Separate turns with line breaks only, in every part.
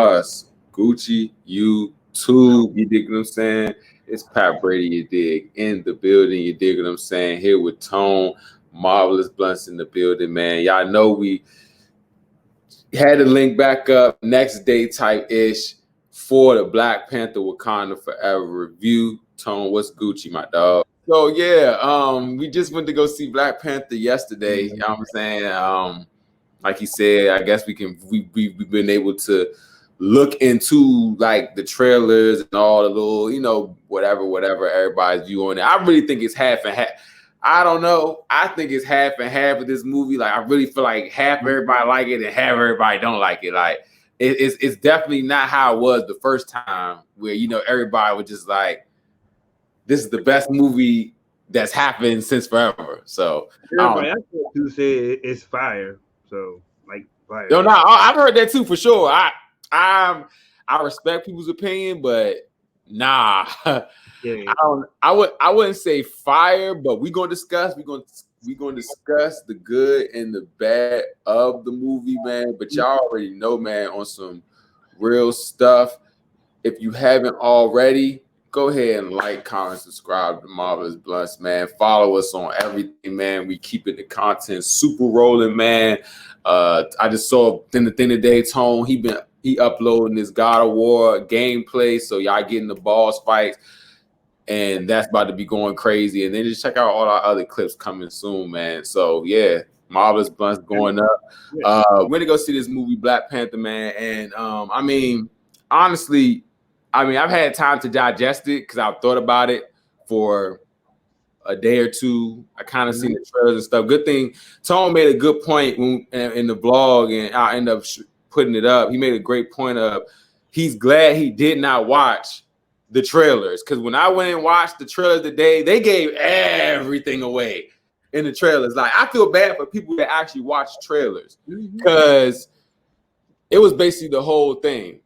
us. Gucci, you too. You dig what I'm saying? It's Pat Brady, you dig, in the building. You dig what I'm saying? Here with Tone, Marvelous Bluntz in the building, man. Y'all know we had to link back up next day type ish for the Black Panther Wakanda Forever review. Tone, what's Gucci, my dog? So yeah, we just went to go see Black Panther yesterday. You know what I'm saying? Like he said, I guess we've been able to look into like the trailers and all the little, whatever everybody's view on it. I really think it's half and half. I don't know. I think it's half and half of this movie. Like I really feel like half everybody like it and half everybody don't like it. Like it's definitely not how it was the first time where everybody was just like, this is the best movie that's happened since forever. So
everybody I talk to say it's fire. So like fire.
No, I've heard that too for sure. I respect people's opinion, but nah.
Yeah.
I wouldn't say fire, but we're gonna discuss the good and the bad of the movie, man. But y'all already know, man, on some real stuff. If you haven't already, go ahead and like, comment, subscribe to Marvelous Bluntz, man. Follow us on everything, man. We keeping the content super rolling, man. I just saw in the thing today, Tone, he uploading this God of War gameplay, so y'all getting the boss fights, and that's about to be going crazy. And then just check out all our other clips coming soon, man. So yeah, Marvelous Bluntz going up. We're gonna go see this movie Black Panther, man. And honestly, I've had time to digest it because I've thought about it for a day or two. I kind of seen the trailers and stuff. Good thing Tone made a good point in the vlog, and I end up putting it up. He made a great point of he's glad he did not watch the trailers, because when I went and watched the trailers today, they gave everything away in the trailers. Like I feel bad for people that actually watch trailers because it was basically the whole thing.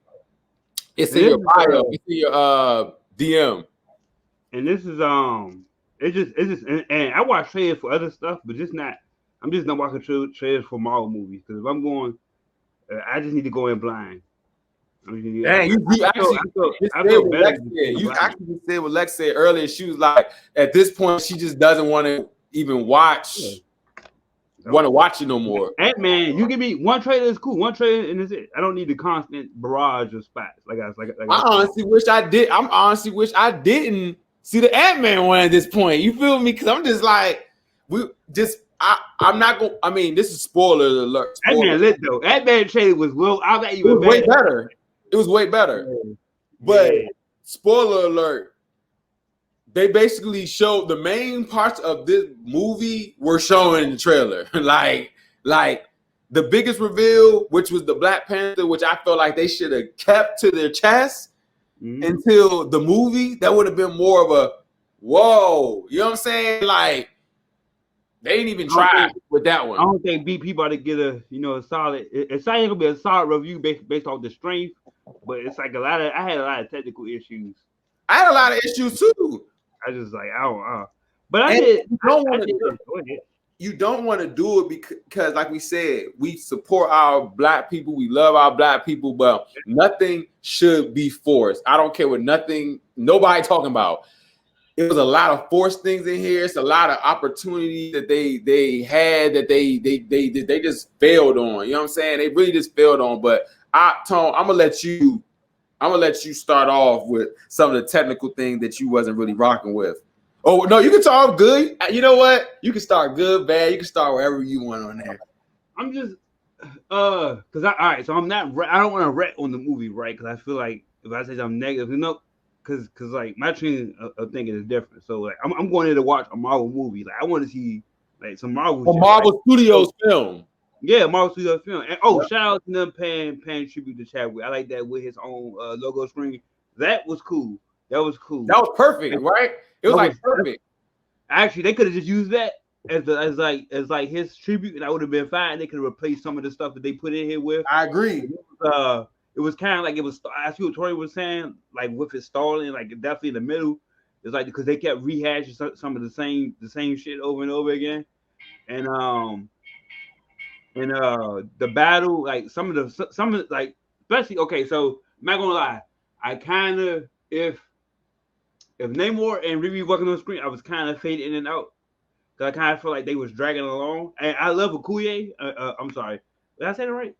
It's in your bio. It's in your DM.
And this is it's just and I watch trailers for other stuff, but I'm just not watching trailers for Marvel movies, because if I'm going, I just need to go in blind.
Dang, you actually said what Lex said earlier. She was like, at this point, she just doesn't want to even watch it no more.
Ant-Man, you give me one trailer is cool, one trailer and that's it. I don't need the constant barrage of spots. I
honestly wish I did. I honestly wish I didn't see the Ant-Man one at this point. You feel me? Because I'm just like, I'm not going. I mean, this is spoiler alert.
Ant-Man lit though. Ant-Man trailer was
way better. It was way better. But spoiler alert, they basically showed the main parts of this movie were shown in the trailer. like the biggest reveal, which was the Black Panther, which I felt like they should have kept to their chest until the movie. That would have been more of a whoa. You know what I'm saying? Like they didn't even try with that one.
I don't think BP about to get a solid. It's not gonna be a solid review based off the strength, but it's like I had a lot of technical issues.
I had a lot of issues too.
I just like I don't. But I did.
You don't want to do it because, like we said, we support our Black people. We love our Black people, but nothing should be forced. I don't care what nobody talking about. It was a lot of forced things in here. It's a lot of opportunity that they had that they just failed on. You know what I'm saying? They really just failed on. But Tone, I'm gonna let you start off with some of the technical things that you wasn't really rocking with. Oh no, you can talk good. You know what? You can start good, bad. You can start wherever you want on there.
I'm just because all right. So I'm not. I don't want to rat on the movie, right? Because I feel like if I say something negative, because like my train of thinking is different. So like I'm going in to watch a Marvel movie. Like I want to see like some Marvel
Studios film.
Yeah, Marvel Studios film. And shout out to them paying tribute to Chadwick. I like that with his own logo screen. That was cool. That was
perfect, right? It was perfect.
Actually, they could have just used that as like his tribute, and that would have been fine. They could have replaced some of the stuff that they put in here with.
I agree.
It was kind of like it was. I see what Tori was saying, like with it stalling, like definitely in the middle. It's like because they kept rehashing some of the same shit over and over again, and the battle, like some of like especially okay. So I'm not gonna lie, I kind of if Namor and REVEE walking on the screen, I was kind of fading in and out because I kind of feel like they was dragging along. And I love Okoye. I'm sorry, did I say it right?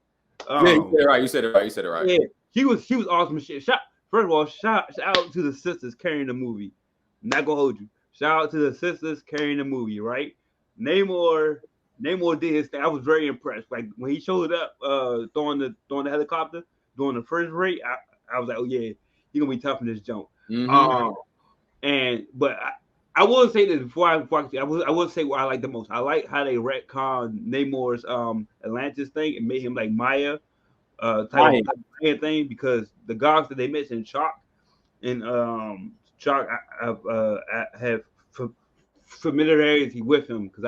Yeah, you said it right. You said it right. You said it right.
Yeah, she was awesome shit. First of all, shout out to the sisters carrying the movie. I'm not gonna hold you. Shout out to the sisters carrying the movie, right? Namor did his thing. I was very impressed. Like when he showed up, throwing the helicopter, doing the first rate, I was like, oh yeah, he gonna be tough in this jump.
Mm-hmm.
But I will say this before I will say what I like the most. I like how they retcon Namor's Atlantis thing and made him like Maya type of thing because the gods that they mentioned, Chalk and Chalk, I have familiarity with him because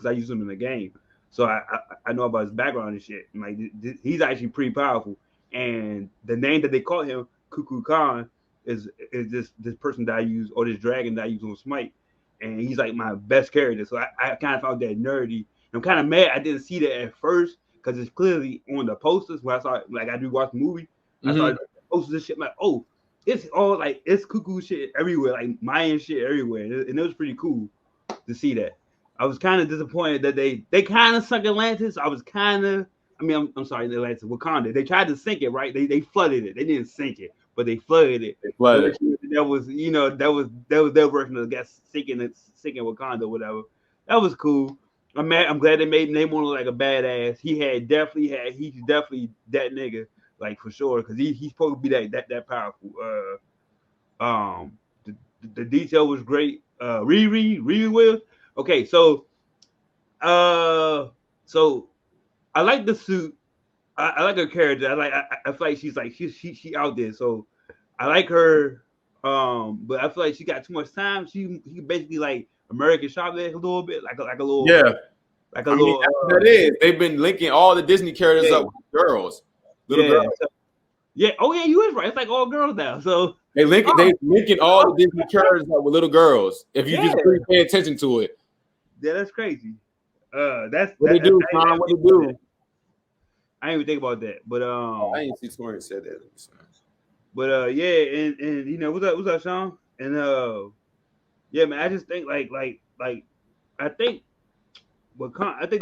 I use him in the game, so I know about his background and shit. And like he's actually pretty powerful, and the name that they call him, Cuckoo Khan, is this person that I use or this dragon that I use on Smite, and he's like my best character. So I kind of found that nerdy. I'm kind of mad I didn't see that at first because it's clearly on the posters. When I saw it, like I do watch the movie, I saw the posters and shit. I'm like, oh, it's all like it's cuckoo shit everywhere, like Mayan shit everywhere, and it was pretty cool to see that. I was kind of disappointed that they kind of sunk Atlantis. I was kind of, I mean, I'm sorry, Atlantis, Wakanda. They tried to sink it, right? They flooded it. They didn't sink it, but they flooded it. That was that was their version of sinking Wakanda, or whatever. That was cool. I'm glad they made Namor look like a badass. He's definitely that nigga, like for sure, because he's supposed to be that powerful. The detail was great. Riri Will. Okay, so I like the suit. I like her character. I feel like she out there. So I like her. But I feel like she got too much time. She basically like American Chavez a little bit, like a little
that is. They've been linking all the Disney characters up with girls, little girls.
Yeah. Oh yeah, you is right. It's like all girls now. So
they linking all the Disney characters up with little girls. If you just really pay attention to it.
Yeah, that's crazy. That's
what they do, Tom. What they do.
I didn't even think about that, but
I didn't see Torian said that.
But yeah, and you know what's up, Sean? And yeah, man, I just think like I think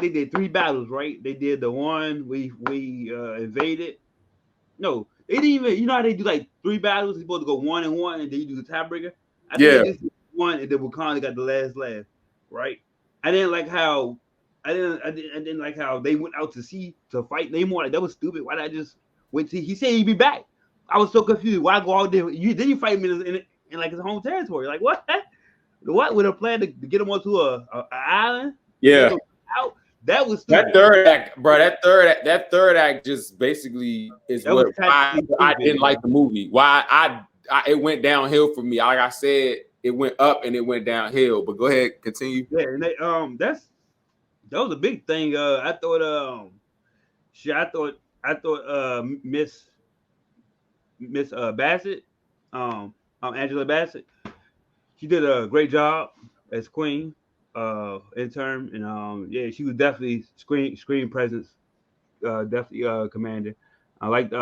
they did 3 battles, right? They did the one we invaded. No, they didn't even. You know how they do like 3 battles? You're supposed to go 1-1, and then you do the tiebreaker. I think they just did 1, and then Wakanda got the last laugh, right? I didn't like how they went out to sea to fight Namor. Like that was stupid. Why did I just wait till he said he'd be back? I was so confused. Why go out there? Then you fight him in like his home territory. Like what? What with a plan to get him onto a island?
Yeah.
That was stupid.
That third act, bro. That third act just basically is why I didn't like the movie. Why it went downhill for me. Like I said, it went up and it went downhill. But go ahead, continue.
Yeah, and that was a big thing. I thought Miss Bassett, Angela Bassett, she did a great job as Queen. Intern, and yeah, she was definitely screen presence, definitely commander. I liked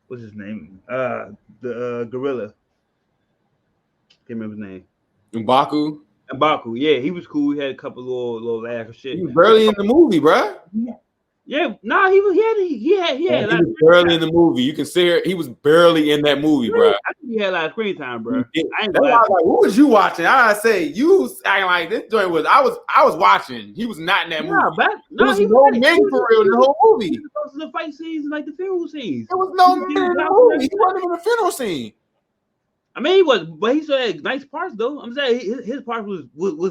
what's his name? The gorilla. Can't remember his name. M'Baku, yeah, he was cool. He had a couple little laugh and shit.
He was barely in the movie, bro.
Yeah, no, he had.
He was barely in the movie. You can see here, he was barely in that movie, bro.
I think he had a lot of screen time, bro.
That's why I was like, who was you watching? I say you acting like this joint was. I was watching. He was not in that movie. There was no men for real in the whole movie.
He was supposed to the fight scenes and like the funeral scenes.
There was no men in the movie. He wasn't even in the funeral scene.
I mean, he was, but he still had nice parts though. I'm saying his part was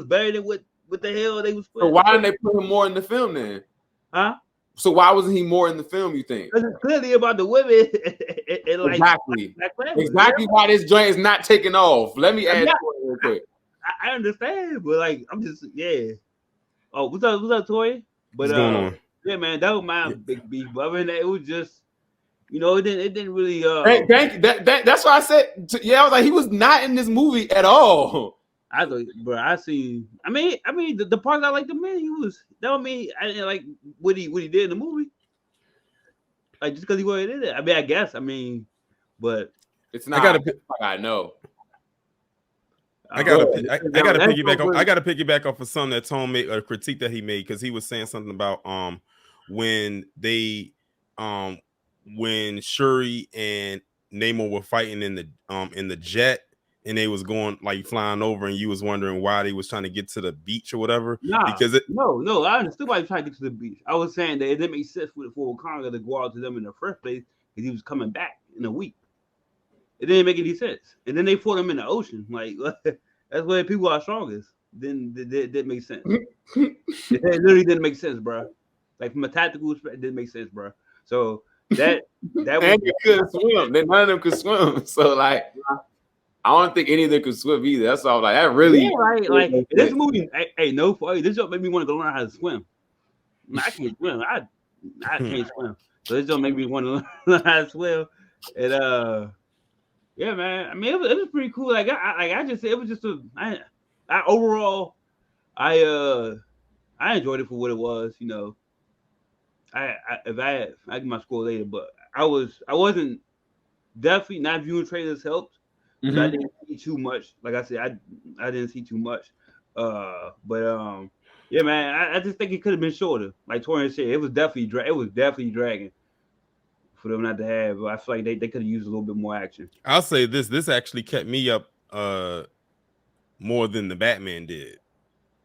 better than what the hell they was.
So why didn't they put him more in the film then?
Huh?
So why wasn't he more in the film, you think?
Because it's clearly about the women. And like,
exactly why this joint is not taking off. Let me add real quick.
I understand, but like I'm just Oh, what's up, Toy? But
what's going on?
Yeah, man, that was my big beef. But other than that, it was just it didn't really
thank you. That's why I said I was like he was not in this movie at all.
I thought, bro. I mean, the parts I liked the man. I didn't like what he did in the movie. Like just because he wasn't in it. I mean, I guess. I mean, but
It's
I
not.
gotta
I know.
I
Go
gotta
ahead.
I gotta
That's so
piggyback off.
good.
I gotta piggyback off of something that Tone made a critique that he made because he was saying something about when they um when Shuri and Namor were fighting in the jet and they was going like flying over and you was wondering why they was trying to get to the beach or whatever
Nah,
because it
no. I understood why he was trying to get to the beach. I was saying that it didn't make sense for Wakanda to go out to them in the first place because he was coming back in a week. It didn't make any sense. And then they fought him in the ocean. Like that's where people are strongest. Then it didn't make sense. It literally didn't make sense, bro. Like from a tactical perspective, it didn't make sense, bro. So that was
And you couldn't swim. Then none of them could swim. So like, I don't think any of them could swim either. That's all. Like that really.
yeah, like this movie. Hey, no, for you, this joke made me want to go learn how to swim. I can't swim. I can't swim. So this don't make me want to learn how to swim. And yeah, man. I mean, it was pretty cool. I just said it was just I overall, I enjoyed it for what it was. You know, I get my score later, but I wasn't definitely not viewing trailers helped because I didn't see too much. Like I said, I didn't see too much. But yeah, man, I just think it could have been shorter. Like Torian said, it was definitely dragging for them not to have. I feel like they could have used a little bit more action.
I'll say this actually kept me up more than the Batman did.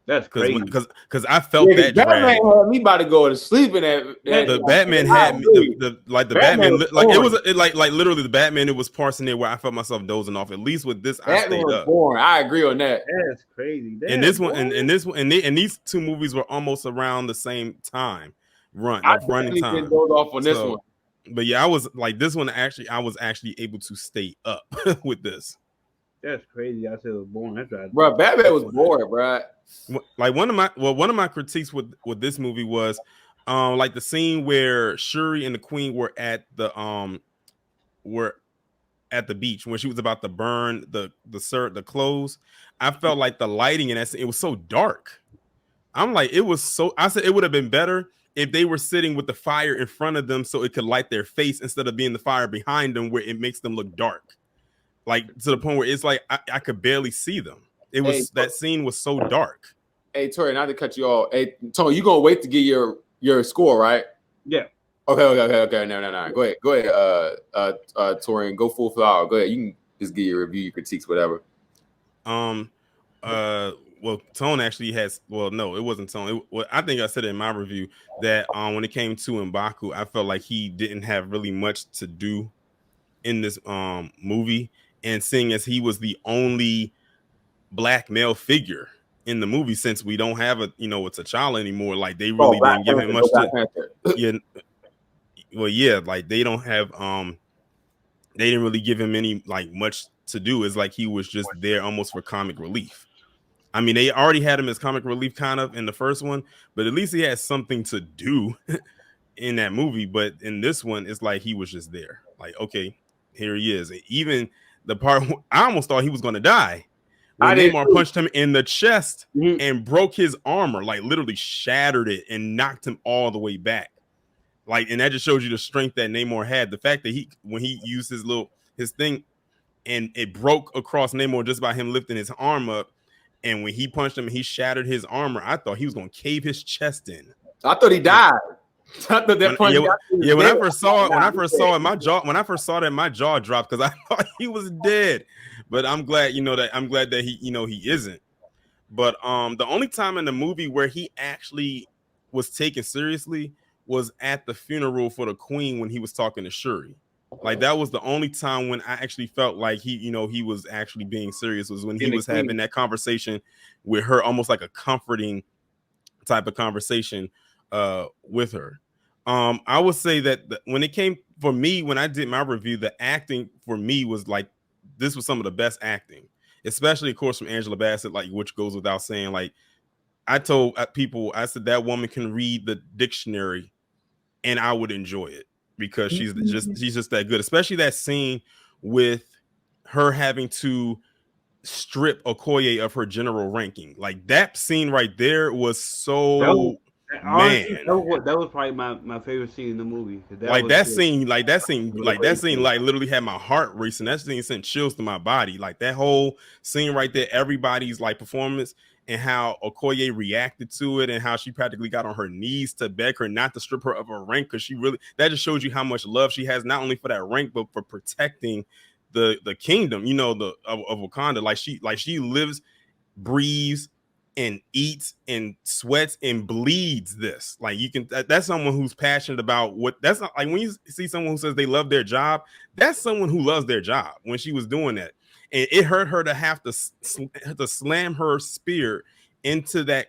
That's crazy.
Because I felt that
Batman
drag.
had me about to go to sleep in that.
The Batman had me the Batman like it was like literally the Batman. It was parts in there where I felt myself dozing off. At least with this, I stayed up.
Boring. I agree on that.
That's crazy.
And this one, and this one, and these two movies were almost around the same time running time.
Those off on this one.
But yeah, I was like this one. Actually, I was actually able to stay up with this.
That's crazy. I said it was boring. That's right.
Bro, Batman was boring, bro.
Like one of my critiques with this movie was like the scene where Shuri and the Queen were at the beach when she was about to burn the clothes. I felt like the lighting in that scene, it was so dark. I'm like, I said it would have been better if they were sitting with the fire in front of them so it could light their face instead of being the fire behind them where it makes them look dark. Like to the point where it's like I could barely see them. It was that scene was so dark.
Hey, Tori, not to cut you off. Hey, Tony, you gonna wait to get your score, right?
Yeah.
Okay. No. Go ahead. Tori, and go full flower. Go ahead. You can just give your review, your critiques, whatever.
Well, Tone actually has. Well, no, it wasn't Tone. I think I said it in my review that when it came to M'Baku, I felt like he didn't have really much to do in this movie, and seeing as he was the only black male figure in the movie, since we don't have a T'Challa anymore, like they really didn't give him much like they don't have they didn't really give him any like much to do. It's like he was just there almost for comic relief. I mean, they already had him as comic relief kind of in the first one, but at least he had something to do in that movie. But in this one, it's like he was just there. Like, okay, here he is. Even the part I almost thought he was going to die when Namor punched him in the chest and broke his armor, like literally shattered it and knocked him all the way back. Like, and that just shows you the strength that Namor had. The fact that when he used his thing and it broke across Namor just by him lifting his arm up. And when he punched him and he shattered his armor, I thought he was going to cave his chest in.
I thought he died. I thought that punch
when I first saw it, my jaw dropped because I thought he was dead. But I'm glad, that he isn't. But the only time in the movie where he actually was taken seriously was at the funeral for the Queen when he was talking to Shuri. Like that was the only time when I actually felt like he was actually being serious, was when he was having that conversation with her, almost like a comforting type of conversation with her. I would say that when it came for me, when I did my review, the acting for me was like, this was some of the best acting, especially of course from Angela Bassett, like, which goes without saying. Like I told people, I said that woman can read the dictionary and I would enjoy it. Because she's just that good, especially that scene with her having to strip Okoye of her general ranking. Like that scene right there was so
Honestly,
man.
that was probably my favorite scene in the movie.
Like that scene, like literally had my heart racing. That scene sent chills to my body. Like that whole scene right there, everybody's like performance and how Okoye reacted to it and how she practically got on her knees to beg her not to strip her of her rank, because she really, that just shows you how much love she has, not only for that rank but for protecting the kingdom, you know, of Wakanda. Like she lives, breathes, and eats and sweats and bleeds this. Like you can, that's someone who's passionate about what, that's not like when you see someone who says they love their job, that's someone who loves their job. When she was doing that, and it hurt her to have to slam her spear into that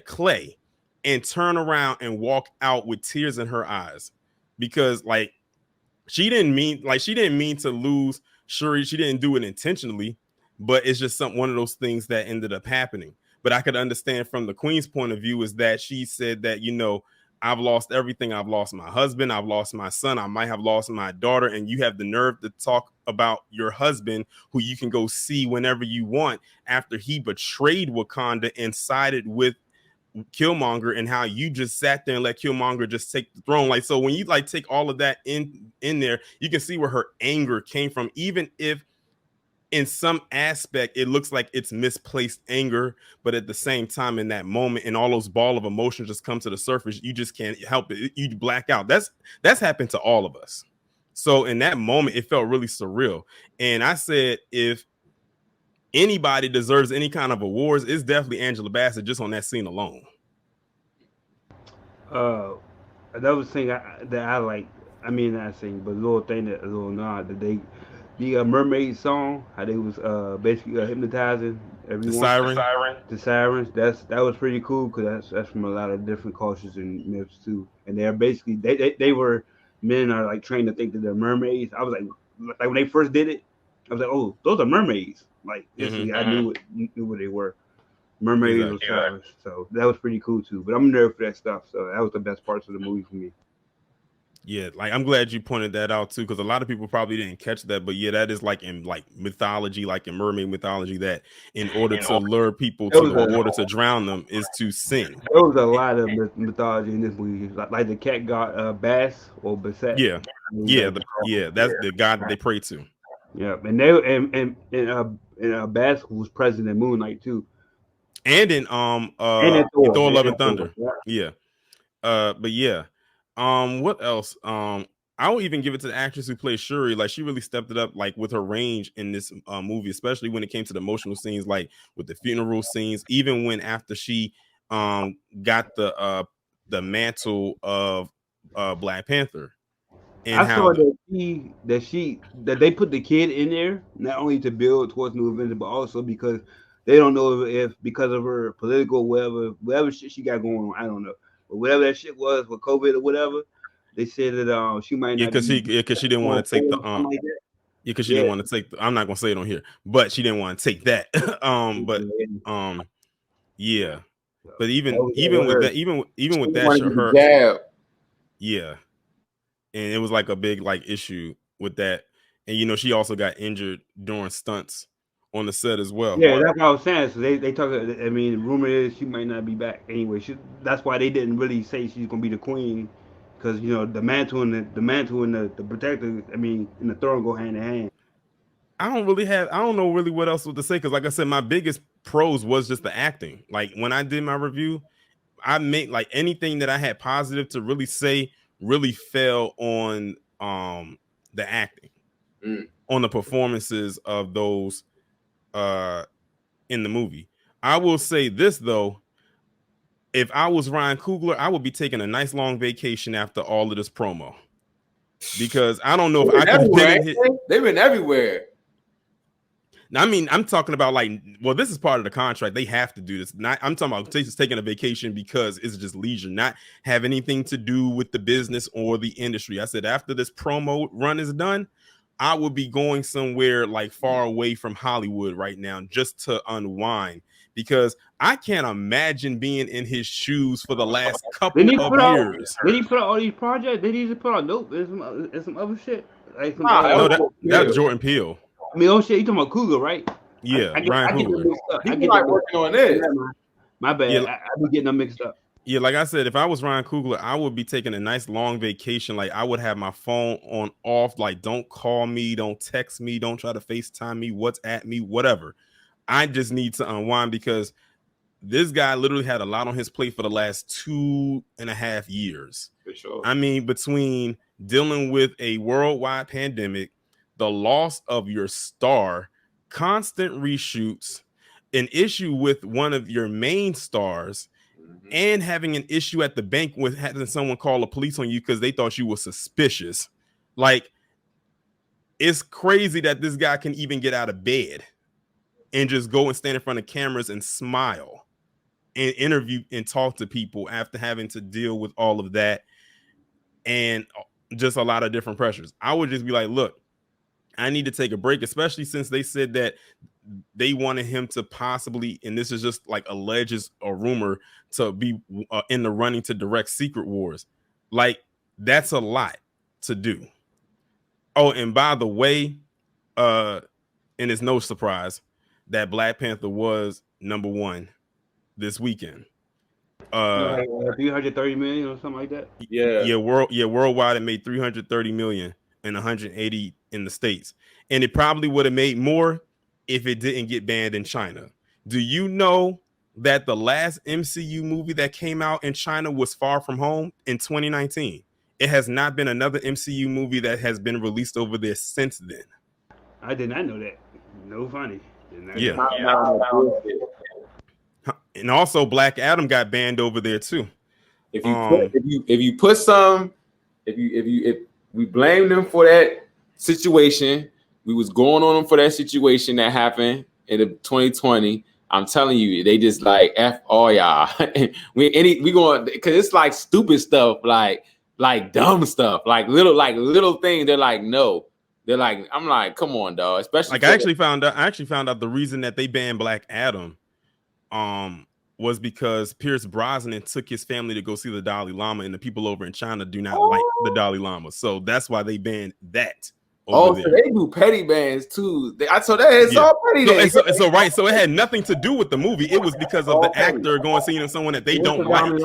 clay and turn around and walk out with tears in her eyes, because like she didn't mean to lose Shuri. She didn't do it intentionally, but it's just one of those things that ended up happening. But I could understand from the Queen's point of view is that she said that, you know, I've lost everything. I've lost my husband. I've lost my son. I might have lost my daughter. And you have the nerve to talk about your husband, who you can go see whenever you want, after he betrayed Wakanda and sided with Killmonger, and how you just sat there and let Killmonger just take the throne. Like, so when you like take all of that in there, you can see where her anger came from, even if in some aspect it looks like it's misplaced anger, but at the same time, in that moment, and all those ball of emotions just come to the surface, you just can't help it. You black out. That's happened to all of us. So in that moment, it felt really surreal. And I said, if anybody deserves any kind of awards, it's definitely Angela Bassett, just on that scene alone.
Another thing that I like, I mean not thing, but a little thing that a little nod that they, the mermaid song, how they was basically hypnotizing
The
everyone.
siren.
The sirens. That was pretty cool because that's from a lot of different cultures and myths too. And they're basically they were, men are like trained to think that they're mermaids. I was like when they first did it, I was like, oh, those are mermaids. Like instantly, I knew what they were. Mermaids or sirens. So that was pretty cool too. But I'm a nerd for that stuff. So that was the best parts of the movie for me.
Yeah, like I'm glad you pointed that out too, because a lot of people probably didn't catch that. But yeah, that is like in like mythology, like in mermaid mythology, that in order to lure people to the water to drown them is to sing.
There was a lot of mythology in this movie, like the cat god Bass or Basset.
Yeah, that's the god that they pray to.
Yeah, and they and Bass was present in Moon Knight too,
and in Thor Love and Thunder. Yeah. But yeah. What else? I will even give it to the actress who plays Shuri. Like, she really stepped it up, like with her range in this movie, especially when it came to the emotional scenes, like with the funeral scenes. Even when after she got the mantle of Black Panther, and
I saw that they put the kid in there not only to build towards New Avengers, but also because they don't know if because of her political whatever shit she got going on. I don't know, but whatever that shit was with COVID or whatever, they said that she might not.
Because she didn't want to take the
like
because she didn't want to take the, I'm not gonna say it on here, but she didn't want to take that. Yeah. But even with that, even with that, her yeah. And it was like a big like issue with that. And you know, she also got injured during stunts on the set as well.
Yeah, that's what I was saying. So they talk. I mean, the rumor is she might not be back anyway. That's why they didn't really say she's gonna be the queen, because you know the mantle and the protector. I mean, and the throne go hand in hand.
I don't know really what else to say, because like I said, my biggest pros was just the acting. Like when I did my review, I made like anything that I had positive to really say really fell on the acting, on the performances of those in the movie. I will say this though, if I was Ryan Coogler, I would be taking a nice long vacation after all of this promo, because I don't know if I could have been.
They've been everywhere.
Now, I mean, I'm talking about like, well, this is part of the contract. They have to do this. I'm talking about just taking a vacation because it's just leisure, not have anything to do with the business or the industry. I said after this promo run is done, I will be going somewhere like far away from Hollywood right now just to unwind, because I can't imagine being in his shoes for the last couple of years.
Did he put out all these projects? Did he just put out Nope and some other shit? Like
that's Jordan Peele.
I mean, oh shit, you talking about Cougar, right?
Yeah, Ryan Coogler.
He's like working on this.
My bad. Yeah. I be getting them mixed up.
Yeah, like I said, if I was Ryan Coogler, I would be taking a nice long vacation. Like I would have my phone on off. Like don't call me, don't text me, don't try to FaceTime me, WhatsApp me, whatever. I just need to unwind because this guy literally had a lot on his plate for the last 2.5 years.
For sure.
I mean, between dealing with a worldwide pandemic, the loss of your star, constant reshoots, an issue with one of your main stars, and having an issue at the bank with having someone call the police on you because they thought you were suspicious. Like, it's crazy that this guy can even get out of bed and just go and stand in front of cameras and smile and interview and talk to people after having to deal with all of that and just a lot of different pressures. I would just be like, look, I need to take a break, especially since they said that they wanted him to possibly, and this is just like alleges a rumor, to be in the running to direct Secret Wars. Like, that's a lot to do. Oh, and by the way, and it's no surprise that Black Panther was #1 this weekend.
330 million or something like that.
Yeah.
Worldwide it made 330 million and 180 in the States. And it probably would have made more if it didn't get banned in China. Do you know that the last MCU movie that came out in China was Far From Home in 2019? It has not been another MCU movie that has been released over there since then.
I did not know that. No funny.
Yeah. And also Black Adam got banned over there too.
If we blame them for that situation, we was going on them for that situation that happened in 2020. I'm telling you, they just like F all y'all. we going because it's like stupid stuff, like dumb stuff, like little things. They're like, no. They're like, I'm like, come on, dog. Especially
like I actually found out the reason that they banned Black Adam was because Pierce Brosnan took his family to go see the Dalai Lama, and the people over in China do not like the Dalai Lama. So that's why they banned that.
So they do petty bans too. I told that it's all petty.
So it had nothing to do with the movie. It was because of the actor going seeing someone that they don't like.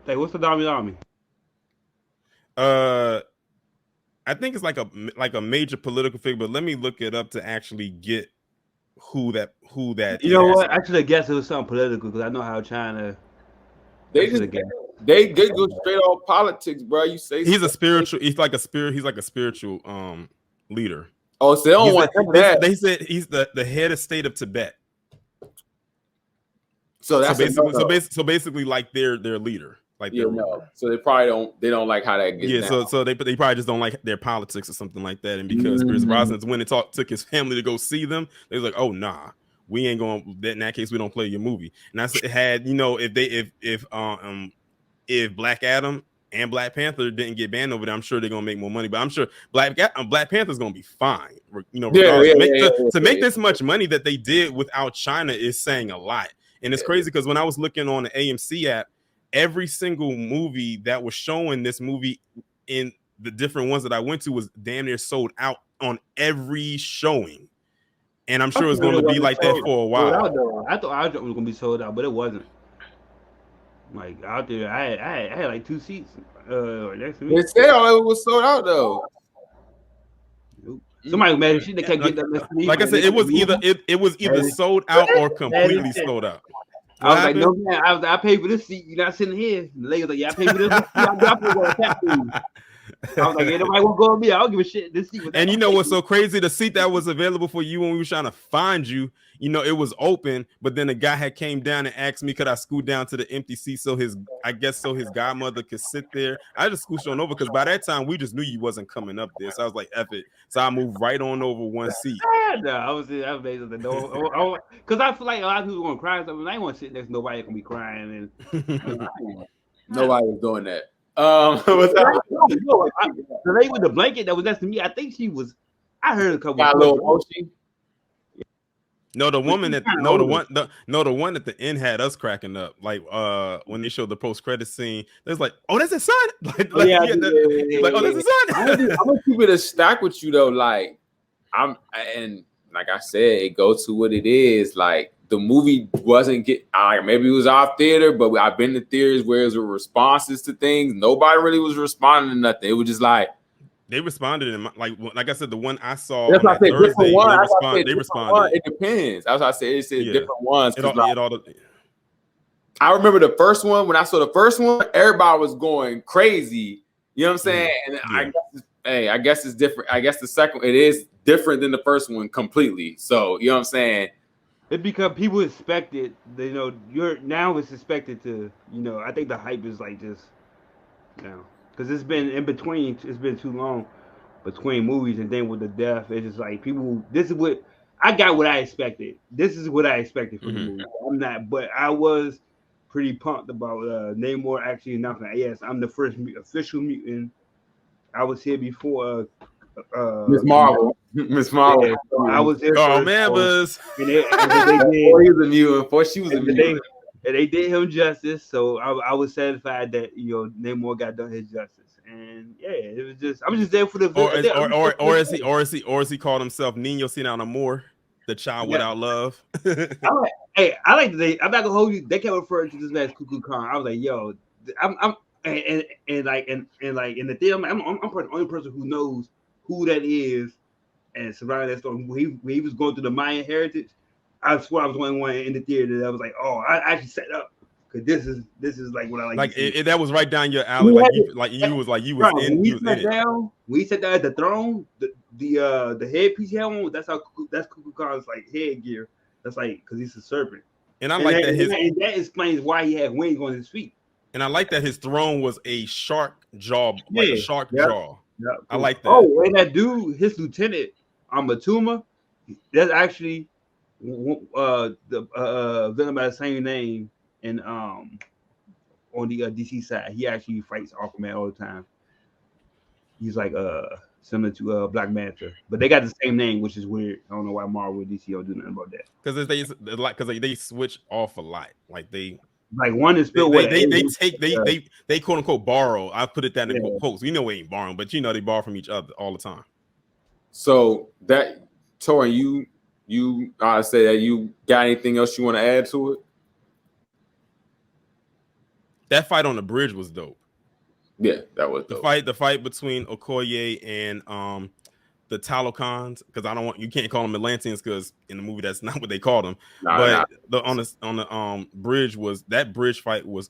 Hey, what's the Dalai Lama?
I think it's like a major political figure, but let me look it up to actually get who that.
You know what? I should have guessed it was something political because I know how China.
They go straight off politics, bro. You say
he's a spiritual. He's like a spiritual leader.
Oh, so they don't want that.
They said he's the head of state of Tibet.
So that's
basically like their leader. Like
so they probably don't like how that gets.
Yeah, down. so they probably just don't like their politics or something like that. And because Pierce Brosnan went and took his family to go see them, they was like, oh nah, we ain't going. In that case, we don't play your movie. And that's it had if Black Adam and Black Panther didn't get banned over there, I'm sure they're gonna make more money. But I'm sure Black Panther's gonna be fine. To make this much money that they did without China is saying a lot. And it's crazy because when I was looking on the AMC app, every single movie that was showing this movie in the different ones that I went to was damn near sold out on every showing. And I'm sure it's going to be like that for a while.
I thought our jump was going to be sold out, but it wasn't. Like out there, I had like 2 seats next to me.
They said all it was sold out though.
Somebody was mad as shit. They can't get that next to me.
Like I said, it was either sold out or completely sold out.
I was like, no man, I paid for this seat. You're not sitting here. The lady was like, yeah, I paid for this seat. I was like, yeah, nobody won't go on me. I don't give a shit. This seat was.
And you know what's so crazy? The seat that was available for you when we were trying to find you, it was open. But then the guy had came down and asked me, could I scoot down to the empty seat so his godmother could sit there. I just scooched on over because by that time we just knew you wasn't coming up there. So I was like, F it. So I moved right on over one seat.
No, I was amazed at the door because I feel like a lot of people going to cry. So I ain't want to sit next to nobody gonna be crying and
nobody was doing that.
The lady with the blanket that was next to me, I think she was. I heard a couple.
Got a little emotion.
No, the one at the end had us cracking up. Like when they showed the post-credit scene, there's like, oh, that's his son. Oh, that's his son.
I'm gonna keep it a stack with you though. Like like I said, it goes to what it is. Like the movie wasn't maybe it was off theater, but I've been to theaters where it was responses to things. Nobody really was responding to nothing. It was just like
they responded in like I said, the one I saw
that's
on that Thursday, they responded.
It depends. That's what I said. It said different ones. I remember the first one when I saw the first one, everybody was going crazy. You know what I'm saying? And I guess it's different. I guess the second it is different than the first one completely. So you know what I'm saying?
It because people expected, now it's expected to, I think the hype is like just, because it's been in between, it's been too long between movies, and then with the death, it's just like people, this is what, I got what I expected. This is what I expected from the movie. I'm not, but I was pretty pumped about Namor actually announcing, yes, I'm the first official mutant. I was here before
Miss Marvel. Miss Marvel.
Yeah, so I was there.
Oh man, was
he was a mutant. Before she was a mutant.
And they did him justice. So I was satisfied that Namor got done his justice. And yeah, it was just I was just there for the
or is he called himself Niño Sin Amor, the child without love.
I like that I'm not gonna hold you. They kept referring to this man as Cuckoo Khan. I was like, yo, I'm and in the theater, I'm the only person who knows who that is and surrounding that story. When he was going through the Mayan heritage, I swear I was the only one in the theater that was like, oh, I actually set up because this is like what I like.
That was right down your alley. You was in it.
We sat down at the throne. The headpiece he had on. That's Cuckoo Khan's like headgear. That's like because he's a serpent.
And that
explains why he had wings on his feet.
And I like that his throne was a shark jaw, like a shark jaw.
Yep.
I like that.
Oh, and that dude, his lieutenant, Matuma, that's actually the villain by the same name, and on the DC side, he actually fights Aquaman all the time. He's like similar to Black Panther, but they got the same name, which is weird. I don't know why Marvel and DC don't do nothing about that.
Because they switch off a lot,
like one is still
they quote unquote borrow. I put it that in quotes. We know we ain't borrowing, but they borrow from each other all the time.
So that Tori, you say that you got anything else you want to add to it?
That fight on the bridge was dope.
Yeah, that was dope.
The fight between Okoye and the Talocans, because you can't call them Atlanteans because in the movie that's not what they called them. On the bridge that bridge fight was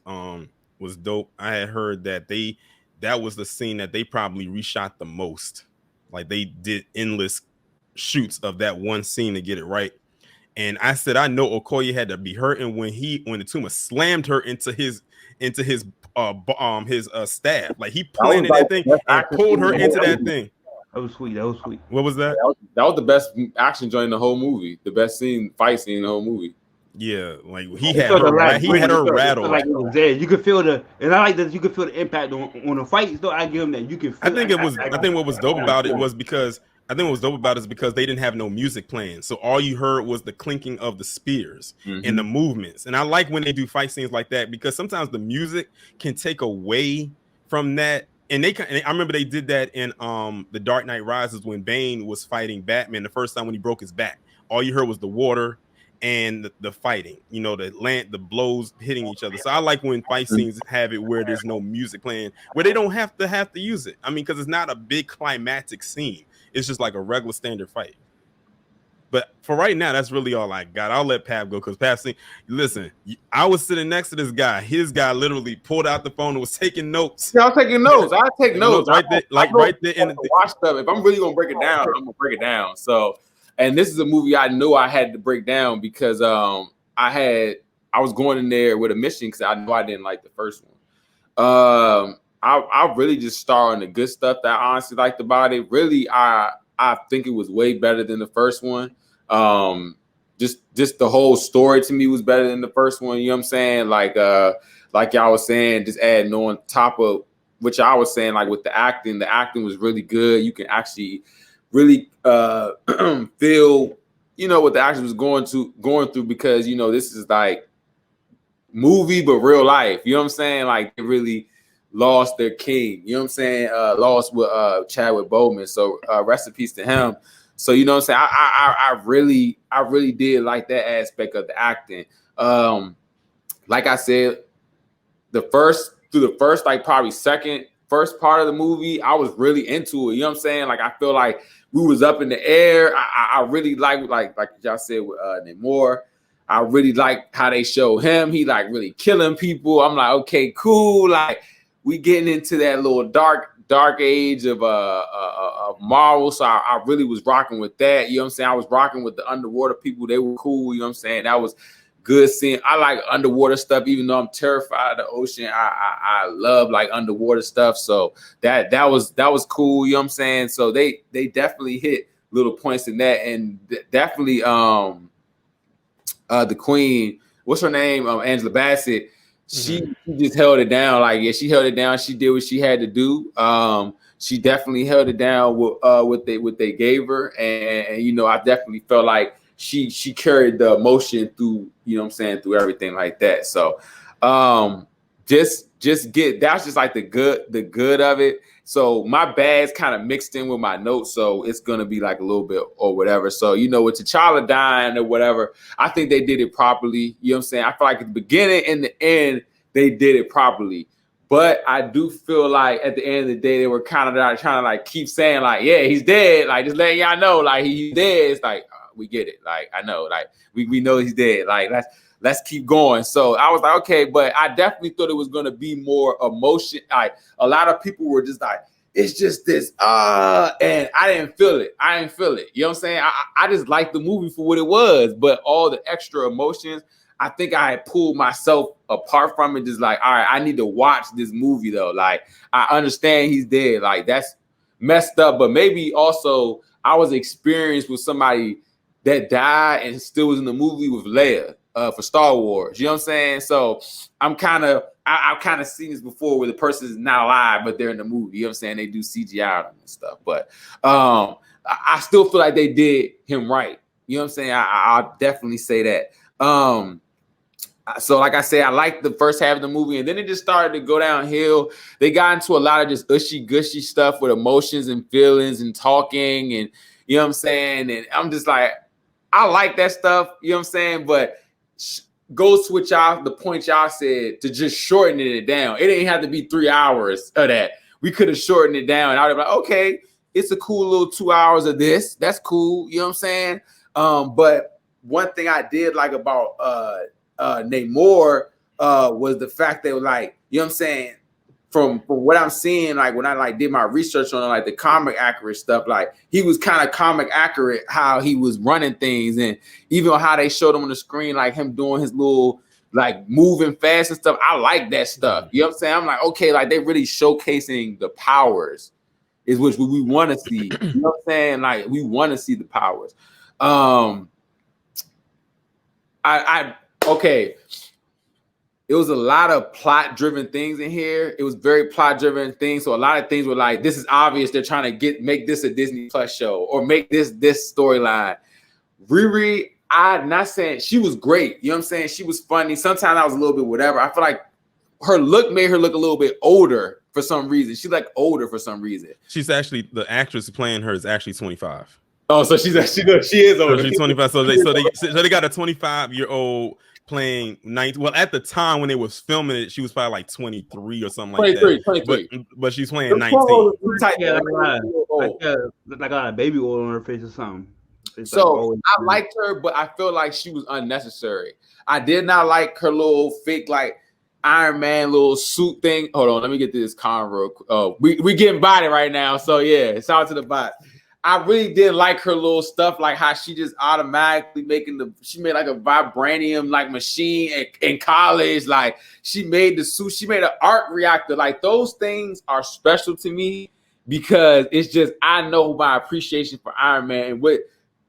dope. I had heard that was the scene that they probably reshot the most. Like they did endless shoots of that one scene to get it right. And I said I know Okoye had to be hurting when the Tuma slammed her into his staff. Like he planted that thing and pulled her into that thing.
That was sweet.
What was that?
That was the best action joint in the whole movie. The best fight scene in the whole movie.
Yeah, like he had her rattled.
Like it was there. You could feel and I like that you could feel the impact on the fight. So I give him that. You can.
I think what was dope about it was because they didn't have no music playing, so all you heard was the clinking of the spears and the movements. And I like when they do fight scenes like that because sometimes the music can take away from that. And I remember they did that in The Dark Knight Rises when Bane was fighting Batman the first time when he broke his back. All you heard was the water and the fighting, the blows hitting each other. So I like when fight scenes have it where there's no music playing, where they don't have to use it. I mean, because it's not a big climactic scene. It's just like a regular standard fight. But for right now, that's really all I got. I'll let Pap go because Pap seen. Listen, I was sitting next to this guy. His guy literally pulled out the phone and was taking notes.
Yeah, I'm taking notes. I take notes
right there.
Watch stuff. If I'm really gonna break it down, I'm gonna break it down. So, and this is a movie I knew I had to break down because I was going in there with a mission because I knew I didn't like the first one. I really just started on the good stuff that I honestly liked about it. Really, I think it was way better than the first one. Just the whole story to me was better than the first one. You know what I'm saying? Like y'all was saying, just adding on top of which I was saying, like with the acting was really good. You can actually really feel, what the actor was going through because this is like movie but real life. You know what I'm saying? Like they really lost their king. You know what I'm saying? Lost with Chadwick Boseman. So rest in peace to him. So you know what I'm saying? I really did like that aspect of the acting. Like I said, the first like probably first part of the movie, I was really into it. You know what I'm saying? Like I feel like we was up in the air. I really like y'all said with Namor. I really like how they show him. He like really killing people. I'm like, okay, cool. Like we getting into that little dark age of Marvel. So I really was rocking with that. You know what I'm saying? I was rocking with the underwater people. They were cool. You know what I'm saying? That was good seeing. I like underwater stuff, even though I'm terrified of the ocean. I love like underwater stuff. So that was cool. You know what I'm saying? So they definitely hit little points in that, and definitely the queen, what's her name? Angela Bassett. She just held it down. Like, yeah, she held it down. She did what she had to do. She definitely held it down with what they gave her. And you know, I definitely felt like she carried the emotion through, you know what I'm saying, through everything like that. So that's just like the good of it. So my bad's kind of mixed in with my notes, so it's gonna be like a little bit or whatever. So you know, with T'Challa dying or whatever, I think they did it properly. You know what I'm saying? I feel like at the beginning and the end they did it properly. But I do feel like at the end of the day they were kind of trying to like keep saying like, yeah, he's dead. Like just letting y'all know like he's dead. It's like we get it. Like I know, like we know he's dead. Like let's keep going. So I was like, okay, but I definitely thought it was going to be more emotion. Like a lot of people were just like, it's just this, and I didn't feel it. You know what I'm saying? I just liked the movie for what it was, but all the extra emotions, I think I had pulled myself apart from it. Just like, all right, I need to watch this movie though. Like I understand he's dead. Like that's messed up, but maybe also I was experienced with somebody that died and still was in the movie with Leia. For Star Wars, you know what I'm saying? So I've kind of seen this before where the person is not alive, but they're in the movie. You know what I'm saying? They do CGI on them and stuff. But I still feel like they did him right. You know what I'm saying? I'll definitely say that. So like I said, I liked the first half of the movie, and then it just started to go downhill. They got into a lot of just ushy-gushy stuff with emotions and feelings and talking, and you know what I'm saying? And I'm just like, I like that stuff, you know what I'm saying? But goes to what the point y'all said to just shorten it down. It didn't have to be 3 hours of that. We could have shortened it down. I would have been like, okay, it's a cool little 2 hours of this. That's cool. You know what I'm saying? But one thing I did like about Namor was the fact that like, you know what I'm saying? From what I'm seeing, like when I like did my research on like the comic accurate stuff, like he was kind of comic accurate how he was running things, and even how they showed him on the screen, like him doing his little like moving fast and stuff. I like that stuff. You know what I'm saying? I'm like, okay, like they really showcasing the powers is what we want to see. You know what I'm saying? Like we want to see the powers. Okay. It was a lot of plot-driven things in here. It was very plot-driven things. So a lot of things were like, this is obvious. They're trying to make this a Disney Plus show or make this storyline. REVEE, I'm not saying she was great. You know what I'm saying? She was funny. Sometimes I was a little bit whatever. I feel like her look made her look a little bit older for some reason. She like older for some reason.
She's actually, the actress playing her is actually 25.
Oh, so she is older.
So she's 25. So they got a 25-year-old playing 19. Well, at the time when they was filming it, she was probably like 23 or something like that. 23. But she's playing 19.
Yeah, like a baby oil on her face or something.
So I liked her, but I feel like she was unnecessary. I did not like her little fake like Iron Man little suit thing. Hold on, let me get to this con real quick. Oh, we getting body right now. So yeah, shout out to the bot. I really didn't like her little stuff, like how she just automatically she made like a vibranium like machine in college. Like she made the suit, she made an arc reactor. Like those things are special to me because it's just, I know my appreciation for Iron Man and what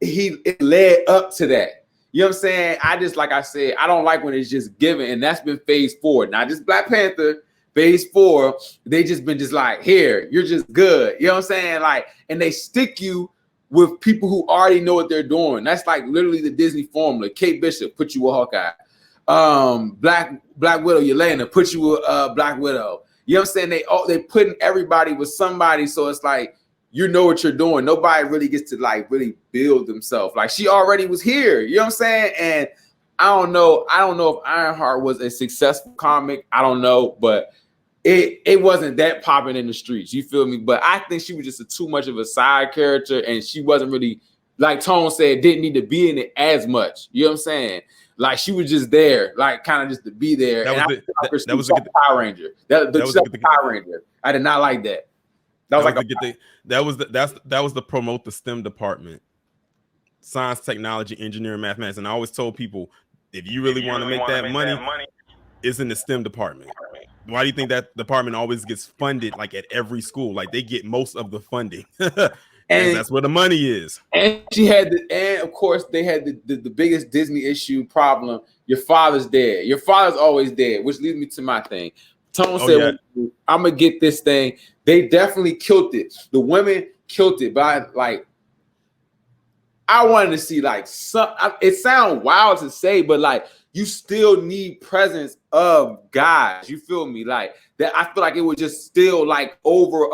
it led up to that. You know what I'm saying? I just, like I said, I don't like when it's just given, and that's been phase 4. Not just Black Panther. Phase 4, they just been just like, here, you're just good. You know what I'm saying? Like, and they stick you with people who already know what they're doing. That's like literally the Disney formula. Kate Bishop, put you with Hawkeye. Black Widow, Yelena, put you with Black Widow. You know what I'm saying? They putting everybody with somebody, so it's like you know what you're doing. Nobody really gets to like really build themselves. Like she already was here. You know what I'm saying? And I don't know if Ironheart was a successful comic. I don't know, but it wasn't that popping in the streets. You feel me? But I think she was just too much of a side character, and she wasn't really, like Tone said, didn't need to be in it as much. You know what I'm saying? Like she was just there, like kind of just to be there. That was a good Power Ranger. That was a Power Ranger. I did not like that. That
was the promote the STEM department, science, technology, engineering, mathematics. And I always told people, if you really want to make that money, it's in the STEM department. Why do you think that department always gets funded like at every school? Like they get most of the funding. And that's where the money is.
And she had and of course they had the biggest Disney issue problem. Your father's dead. Your father's always dead, which leads me to my thing. Tone said, I'm gonna get this thing. They definitely killed it. The women killed it, but I wanted to see like some. It sounds wild to say, but like you still need presence of guys. You feel me? Like that. I feel like it was just still like over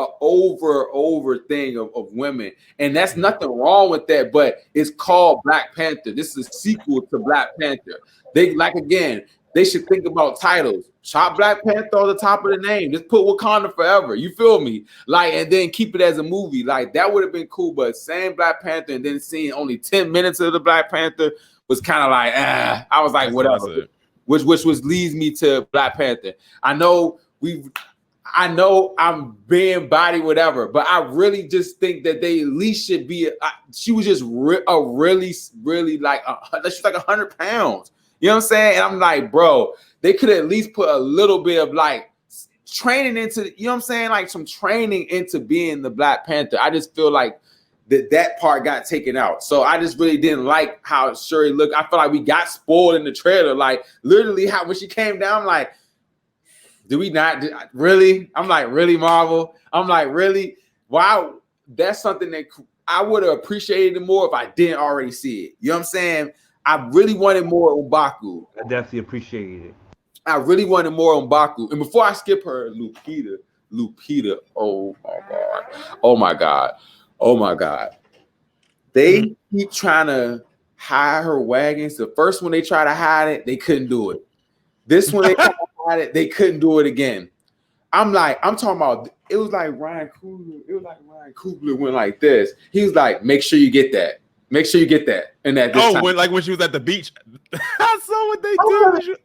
thing of women, and that's nothing wrong with that. But it's called Black Panther. This is a sequel to Black Panther. They should think about titles. Chop Black Panther on the top of the name. Just put Wakanda Forever. You feel me? Like, and then keep it as a movie. Like, that would have been cool. But saying Black Panther and then seeing only 10 minutes of the Black Panther was kind of like, I was like, that's whatever. Which leads me to Black Panther. I know I'm being body whatever, but I really just think that they at least should be. She was just really like she's like 100 pounds. You know what I'm saying? And I'm like, bro, they could at least put a little bit of like training into, you know what I'm saying? Like some training into being the Black Panther. I just feel like that part got taken out. So I just really didn't like how Shuri looked. I feel like we got spoiled in the trailer. Like literally when she came down, I'm like, really? I'm like, really, Marvel? I'm like, really? Wow. That's something that I would have appreciated more if I didn't already see it. You know what I'm saying? I really wanted more M'Baku.
I definitely appreciated it.
I really wanted more M'Baku. And before I skip her, Lupita, oh my God. They keep trying to hide her wagons. The first one they tried to hide it, they couldn't do it. This one they tried to hide it, they couldn't do it again. I'm talking about, it was like Ryan Coogler went like this. He was like, make sure you get that. Make sure you get that. And that
when she was at the beach. I saw what they did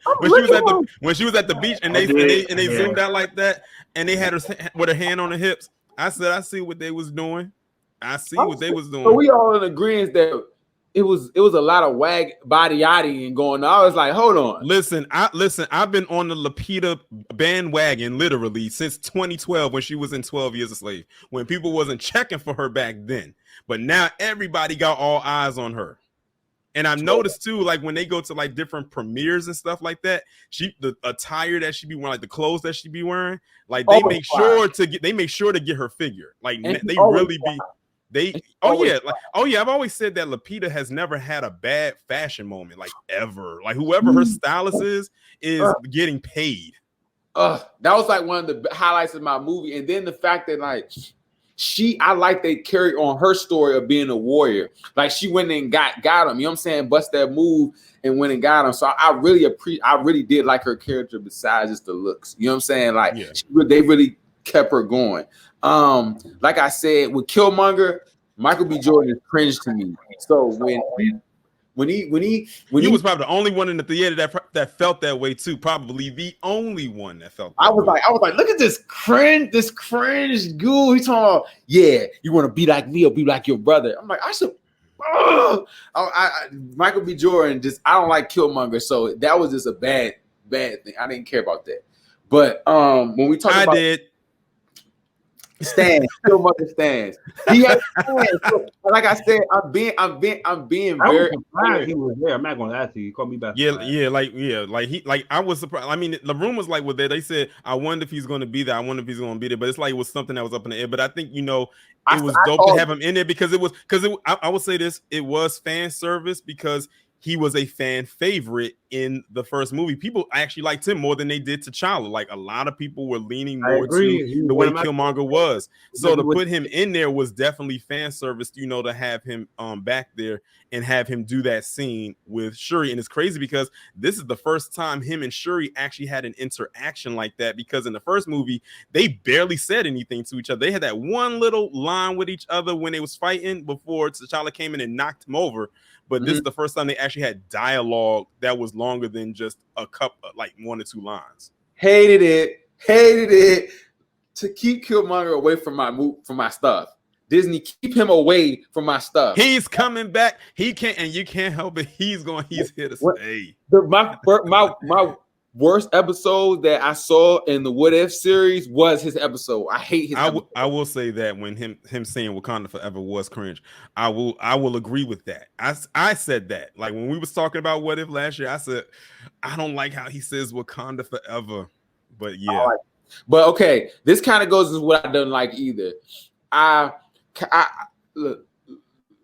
when she was at the beach and they zoomed out like that and they had her with her hand on her hips. I said, I see what they was doing. So
we all in agreement that it was a lot of body yachting going on. I was like, hold on.
Listen, I've been on the Lupita bandwagon literally since 2012 when she was in 12 Years a Slave, when people wasn't checking for her back then. But now everybody got all eyes on her. And I've noticed too, like when they go to like different premieres and stuff like that, the attire that she be wearing, like the clothes that she be wearing, like they make sure to get her figure. Like they really be. I've always said that Lupita has never had a bad fashion moment, like ever. Like whoever her stylist is getting paid.
That was like one of the highlights of my movie. And then the fact that like I like they carry on her story of being a warrior. Like she went and got him, you know what I'm saying? Bust that move and went and got him. So I really did like her character besides just the looks. You know what I'm saying? Like they really kept her going. Like I said, with Killmonger, Michael B. Jordan is cringe to me. So when he
was probably the only one in the theater that felt that way too. Probably the only one that felt.
I was like, look at this cringe ghoul. He's talking about, yeah, you want to be like me or be like your brother. I'm like, I should. Michael B. Jordan I don't like Killmonger, so that was just a bad thing. I didn't care about that. But when we talk about, I did. Killmonger stands. He has stands. So, like I said, I'm being very
surprised he was there. I'm not gonna lie to you. Call me back.
I was surprised. I mean, the room was like, well, they said, I wonder if he's gonna be there. I wonder if he's gonna be there. But it's like it was something that was up in the air. But I think it was dope to have him in there because I will say this, it was fan service because he was a fan favorite in the first movie. People actually liked him more than they did T'Challa. Like a lot of people were leaning
I
more
agree.
to
He was
the
one
way
of my
Killmonger was. So to
Remember
put him in there was definitely fan service, you know, to have him back there and have him do that scene with Shuri. And it's crazy because this is the first time him and Shuri actually had an interaction like that, because in the first movie they barely said anything to each other. They had that one little line with each other when they was fighting before T'Challa came in and knocked him over. But this is the first time they actually had dialogue that was longer than just a like 1 or 2 lines.
Hated it. To keep Killmonger away from my stuff. Disney, keep him away from my stuff.
He's coming back. He can't, and you can't help it. He's here to stay.
My worst episode that I saw in the What If series was his episode. I hate his episode.
I will say that when him saying Wakanda forever was cringe. I will agree with that. I said that. Like when we was talking about What If last year, I said I don't like how he says Wakanda forever. But yeah.
But okay, this kind of goes into what I don't like either. I look,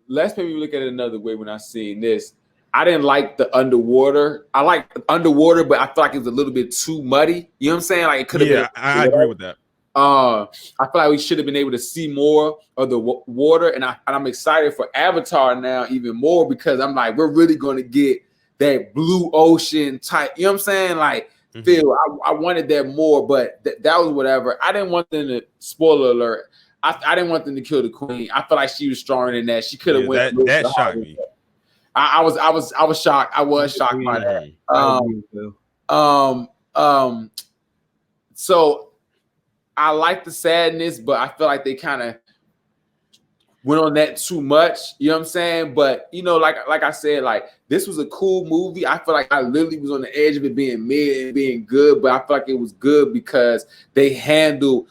let's maybe look at it another way. When I seen this, I didn't like the underwater. I like underwater, but I feel like it was a little bit too muddy. You know what I'm saying? Like it could have been.
I agree with that.
I feel like we should have been able to see more of the water, and I'm excited for Avatar now even more, because I'm like, we're really going to get that blue ocean type. You know what I'm saying? Like, feel I wanted that more, but that was whatever. I didn't want them to, spoiler alert, I didn't want them to kill the queen. I feel like she was stronger than that. She could have went.
That shocked me.
I was shocked. I was shocked by that. So I like the sadness, but I feel like they kind of went on that too much. You know what I'm saying? But you know, like I said, like this was a cool movie. I feel like I literally was on the edge of it being mid and being good, but I feel like it was good because they handled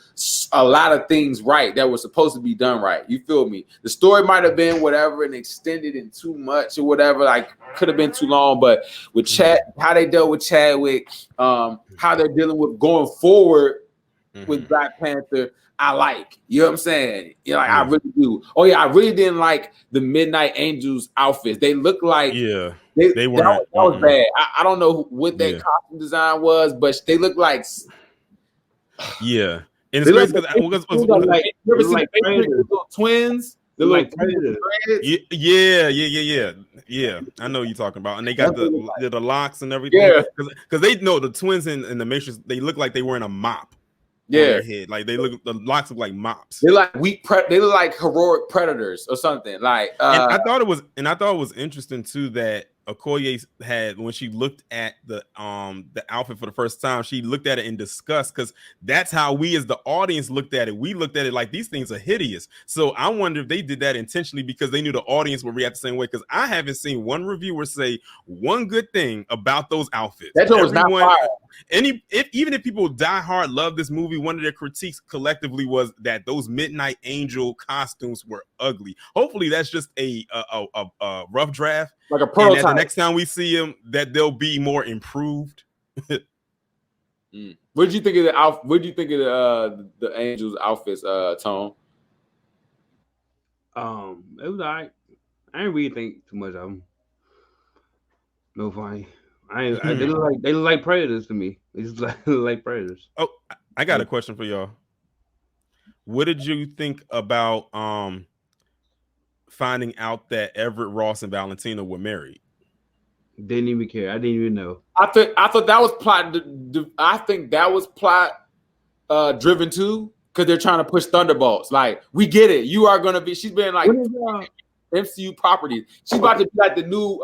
a lot of things right that were supposed to be done right. You feel me? The story might have been whatever and extended and too much or whatever, like could have been too long. But with Chad, how they dealt with Chadwick, how they're dealing with going forward with Black Panther, I like. You know what I'm saying? You know, like, I really do. Oh yeah, I really didn't like the Midnight Angels outfits. They look like they were that was bad. I don't know what that costume design was, but they look like
and it's crazy because
you ever seen the twins? They're like
yeah. I know what you're talking about, and they got the locks and everything. Because they know the twins in the Matrix. They look like they were in a mop. Their head. Like the locks look like mops.
They're like they look like heroic predators or something. Like
and I thought it was interesting too that Okoye had, when she looked at the outfit for the first time, she looked at it in disgust, because that's how we as the audience looked at it. We looked at it like these things are hideous. So I wonder if they did that intentionally because they knew the audience would react the same way. Because I haven't seen one reviewer say one good thing about those outfits.
That was not fire.
Even if people die hard love this movie, one of their critiques collectively was that those Midnight Angel costumes were ugly. Hopefully that's just a rough draft,
like a prototype.
And the next time we see them, that they'll be more improved.
What did you think of the Angels outfits, Tone?
It was alright. I didn't really think too much of them. No funny. They look like predators to me. They just look like predators.
Oh, I got a question for y'all. What did you think about finding out that Everett Ross and Valentina were married?
Didn't even care. I didn't even know.
I thought that was plot. I think that was plot driven too, because they're trying to push Thunderbolts. Like, we get it. You are gonna be. She's been like MCU properties. She's about to be like the new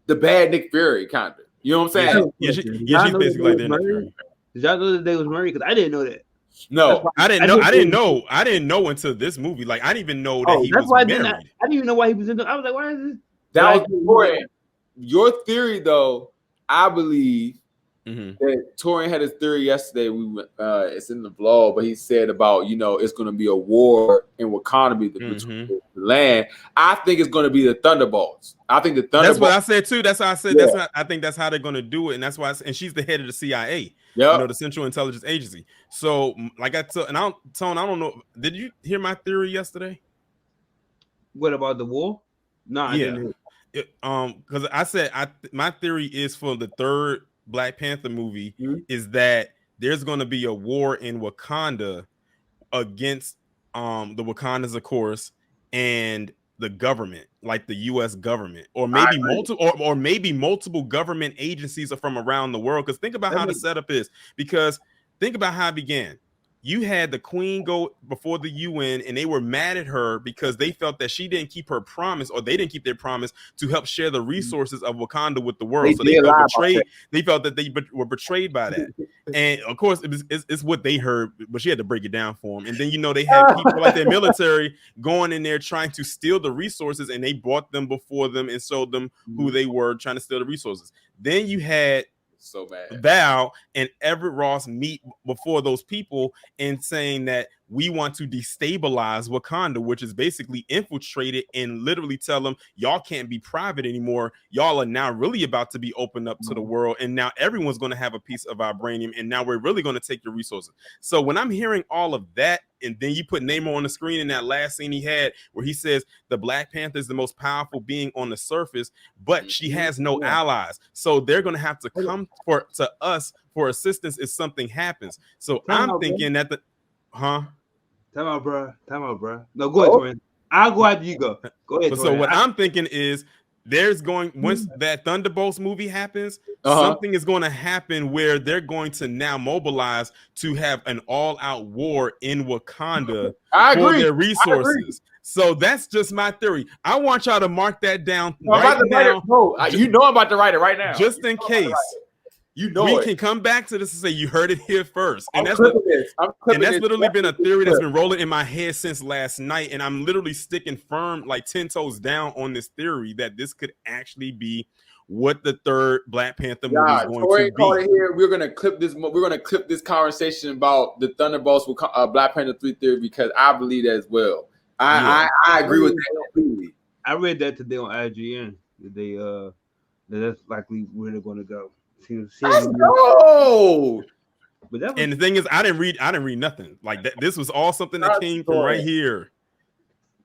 the bad Nick Fury kind of. You know what I'm saying?
Yeah, she's basically like the Nick Fury.
Did y'all know that they was married? Because I didn't know that.
No,
I didn't know until this movie. Like, I didn't even know that he was married.
I didn't even know why he was in there. I was like, why is this?
That was important. Your theory, though, I believe that Torian had his theory yesterday. It's in the vlog, but he said about, it's going to be a war in Wakanda between the land. I think it's going to be the Thunderbolts. I think the Thunderbolts.
That's what I said too. That's how I said. I think that's how they're going to do it, and that's why. And she's the head of the CIA.
Yeah,
the Central Intelligence Agency. So, like I told, and I don't know. Did you hear my theory yesterday?
What about the war? No, I didn't hear.
because I said my theory is for the third Black Panther movie
Mhm.
is that there's going to be a war in Wakanda against the Wakandas, of course, and the government, like the U.S. government, or
I
maybe
agree.
or maybe multiple government agencies are from around the world. Because think about
That
how the
makes-
setup is. Because think about how it began. You had the queen go before the UN, and they were mad at her because they felt that she didn't keep her promise, or they didn't keep their promise to help share the resources of Wakanda with the
They
world. So they
did
felt
lie about
betrayed.
that.
They felt that they were betrayed by that. And of course, it's what they heard, but she had to break it down for them. And then they had people like their military going in there trying to steal the resources, and they brought them before them and showed them who they were trying to steal the resources. Then you had
So bad.
Val and Everett Ross meet before those people and saying that we want to destabilize Wakanda, which is basically infiltrate it and literally tell them y'all can't be private anymore. Y'all are now really about to be opened up to the world, and now everyone's going to have a piece of vibranium, and now we're really going to take your resources. So when I'm hearing all of that, and then you put Namor on the screen in that last scene he had where he says the Black Panther is the most powerful being on the surface, but she has no allies. So they're going to have to come to us for assistance if something happens. So I'm thinking that
Time out, bro. No, go ahead, Torian. I'll go after you go. Go ahead,
But so
Torian.
what I'm thinking is once that Thunderbolts movie happens, something is going to happen where they're going to now mobilize to have an all-out war in Wakanda for their resources. So that's just my theory. I want y'all to mark that down right now.
You know I'm about to write it right now.
Just in case. We can come back to this and say you heard it here first. And that's literally been a theory that's been rolling in my head since last night. And I'm literally sticking firm, like 10 toes down on this theory that this could actually be what the third Black Panther movie is going to be.
Here, we're gonna clip this. We're gonna clip this conversation about the Thunderbolts with Black Panther 3 theory because I believe that as well. I agree with that completely.
I read that today on IGN. That's likely where they're going to go.
Let's go.
And the thing is, I didn't read nothing like that. This was all something that came from right here.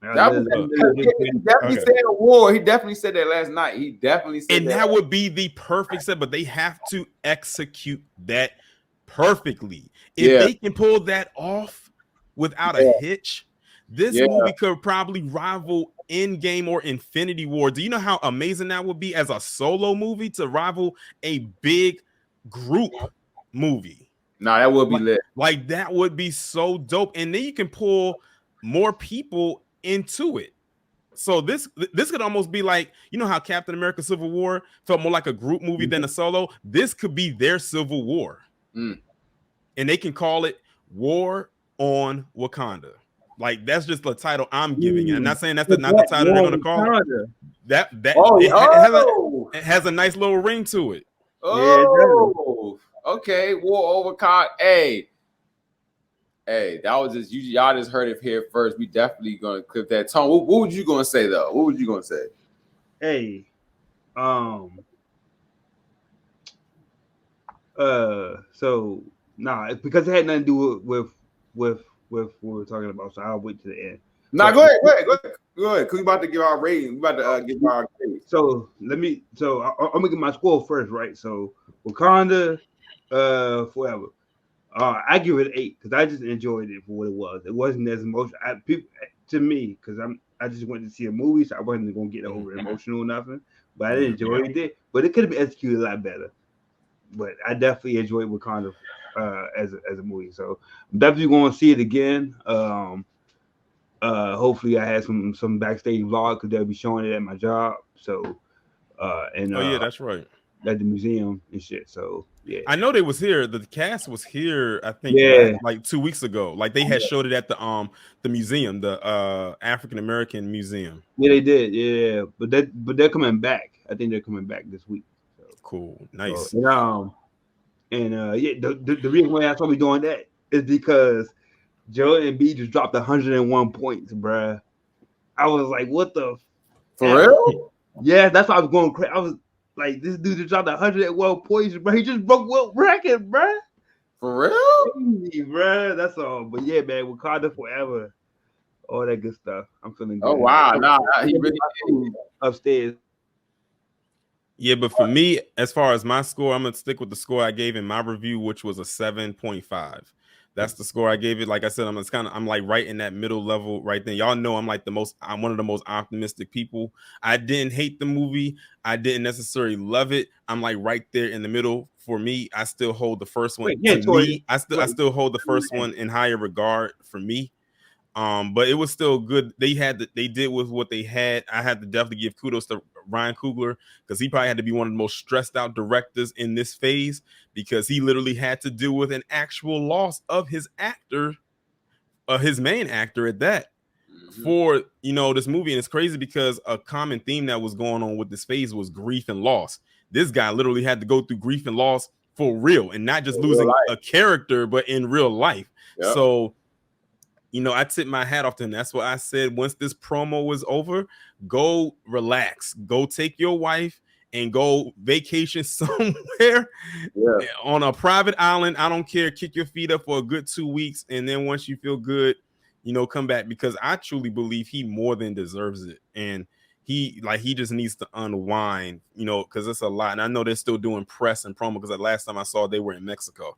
He definitely said a war. He definitely said that last night. He definitely said
and that would be the perfect set, but they have to execute that perfectly. If they can pull that off without a hitch, this movie could probably rival Endgame or Infinity War. Do you know how amazing that would be as a solo movie to rival a big group movie?
Nah, that would be lit.
Like that would be so dope. And then you can pull more people into it. So this could almost be like, you know how Captain America Civil War felt more like a group movie than a solo? This could be their Civil War. And they can call it War on Wakanda. Like that's just the title I'm giving. I'm not saying that's not the title they're gonna call it. It has a nice little ring to it.
Okay. War over Wakanda. Hey, that was just y'all just heard it here first. We definitely gonna clip that. Tom, what would you gonna say though? What would you gonna say?
Hey, so because it had nothing to do with what we're talking about, so I'll wait to the end.
Nah, go ahead. Cause we about to give our rating. We about to give our rating.
So I'm gonna get my score first, right? So Wakanda, forever. I give it 8 because I just enjoyed it for what it was. It wasn't as emotional to me because I just went to see a movie, so I wasn't gonna get over emotional or nothing. But I enjoyed it. But it could have been executed a lot better. But I definitely enjoyed Wakanda as a movie. So I'm definitely going to see it again. Hopefully I had some backstage vlog because they'll be showing it at my job. So
that's right.
At the museum and shit. So yeah,
I know they was here. The cast was here. I think like 2 weeks ago. Like they had showed it at the museum, the African American Museum.
Yeah, they did. Yeah, but they're coming back. I think they're coming back this week. So,
cool, nice.
So, the reason why I told me doing that is because Joe and B just dropped 101 points, bruh. I was like, what the?
For real?
Yeah, that's why I was going crazy. I was like, this dude just dropped 112 points, bro. He just broke world record, bruh.
For real?
Crazy, bruh. That's all. But yeah, man, Wakanda forever. All that good stuff. I'm feeling good.
Oh wow, nah, he really
upstairs.
Yeah, but for me, as far as my score, I'm gonna stick with the score I gave in my review, which was a 7.5. That's the score I gave it. Like I said, I'm like right in that middle level right there. Y'all know I'm one of the most optimistic people. I didn't hate the movie. I didn't necessarily love it. I'm like right there in the middle. For me, I still hold the first one.
Wait, yeah,
To
Tori.
me, I still hold the first one in higher regard for me. But it was still good. They did with what they had. I had to definitely give kudos to Ryan Coogler, because he probably had to be one of the most stressed out directors in this phase, because he literally had to deal with an actual loss of his actor, his main actor at that, for this movie. And it's crazy because a common theme that was going on with this phase was grief and loss. This guy literally had to go through grief and loss for real, and not just losing a character, but in real life. Yep. So I tip my hat off to him. That's what I said. Once this promo was over, go relax, go take your wife and go vacation somewhere on a private island. I don't care. Kick your feet up for a good 2 weeks. And then once you feel good, come back, because I truly believe he more than deserves it. And he just needs to unwind, because it's a lot. And I know they're still doing press and promo, because the last time I saw, they were in Mexico.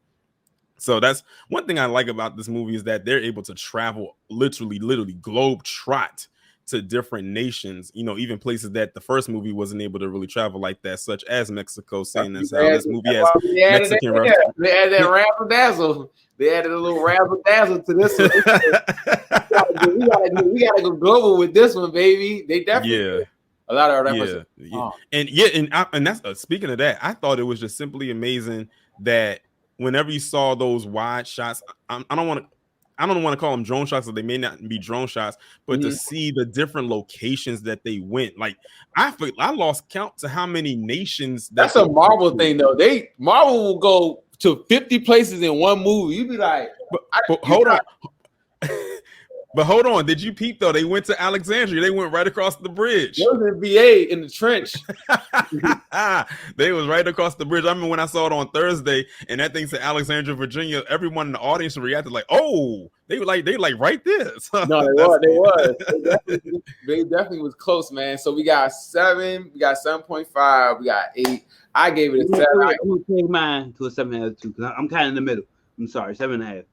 So that's one thing I like about this movie, is that they're able to travel literally globe trot to different nations, even places that the first movie wasn't able to really travel like that, such as Mexico, saying that's how this movie has Mexican
references. They added that razzle dazzle. They added a little razzle dazzle to this one. we gotta go global with this one, baby. They definitely a lot of references.
And that's speaking of that, I thought it was just simply amazing that whenever you saw those wide shots, I don't want to call them drone shots, so they may not be drone shots, but to see the different locations that they went, like I lost count to how many nations.
That's a Marvel thing, though. Marvel will go to 50 places in one movie. You'd be like,
but hold on. But hold on, did you peep though? They went to Alexandria. They went right across the bridge.
They was in VA in the trench.
They was right across the bridge. I remember when I saw it on Thursday, and that thing said Alexandria, Virginia. Everyone in the audience reacted like, "Oh, they like right there." So
no, they was. They definitely was close, man. So we got 7, we got 7.5, we got 8. I gave it a 7.
I'm gonna take mine to a 7.5 too, because I'm kind of in the middle. I'm sorry, 7.5.